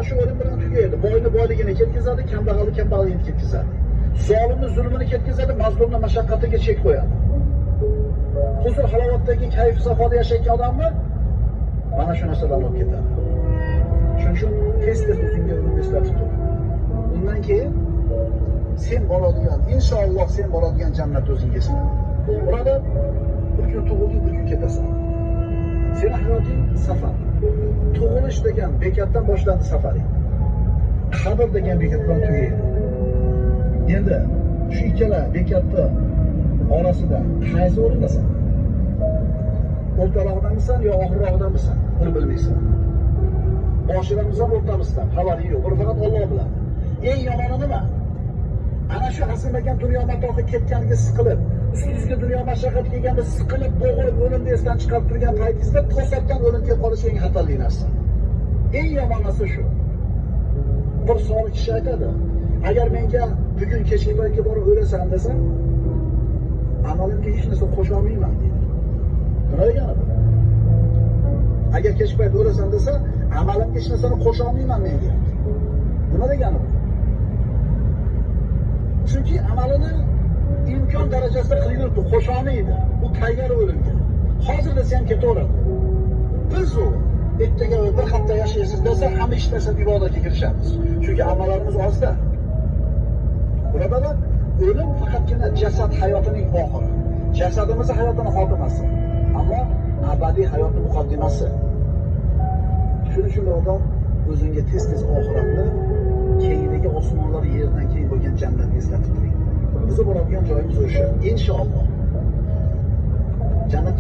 shu o'lim bilan tugaydi. Boyni boyligini ketkazadi, kambag'alni kambag'alligini ketkazadi. Zolimni zulmini ketkazadi, mazlumni mashaqqatiga chek qo'yadi. Huzur halovatdagi kayf safoda yashayotgan odamni mana shu narsadan olib ketadi. Shuning uchun tez-tez o'zingga uni eslatib tur. Undan keyin sen boradigan, inshaalloh sen boradigan jannat o'zingizga. Birodar, bir kun tug'ilding, bir kun ketasan. Seni hayoting safar. Tug'ilish degan bekatdan boshlandi safaring. Qabr degan bekatdan tugaydi. Endi shu ikkala bekatni orasida qaysi o'rindasan? O'rtalog'idamisan yo oxirrog'idamisan? Buni bilmaysan. Boshidamisan, o'rtamizdan xabari yo'q. Buni faqat Alloh biladi. Eng yomoni nima? Ana shu asrmagan dunyo matohi ketganiga siqilib, ustingizga dunyo mashaqqat kelganda siqilib, bo'g'ilib, o'limni esdan chiqarib turgan paytingizda to'satdan o'lim kelib qolishi eng xatarli narsa. Eng yomon narsa shu. Bir solih kishi aytadi, agar menga bugun kechki paytga borib o'lasan desam, amalimga hech narsa qo'sha olmayman deydi. Nima degani bu? Agar kechki payt o'lasan desa, amalimga hech narsani qo'sha olmayman men deydi. Nima degani bu? Chunki amalini imkon darajasida qilyapti, qo'sha olmaydi. Bu tayyor o'limga. Hozir desa ham ketaveradi. Biz u ertaga bir hafta yashaysiz desa, hamma ish tashlab ibodatga kirishamiz. Chunki amallarimiz ozda. Birodarlar, o'lim faqatgina jasad hayotining oxiri. Jasadimiz hayotining xotimasi. Ammo abadiy hayotning muqaddimasi. Shuning uchun birodar, o'zingga tez-tez oxiratni, keyingi osmonlar yerdan keyin bo'lgan jannatni eslatib turing. Bizni boradigan joyimiz o'sha. Inshaalloh. Jannatga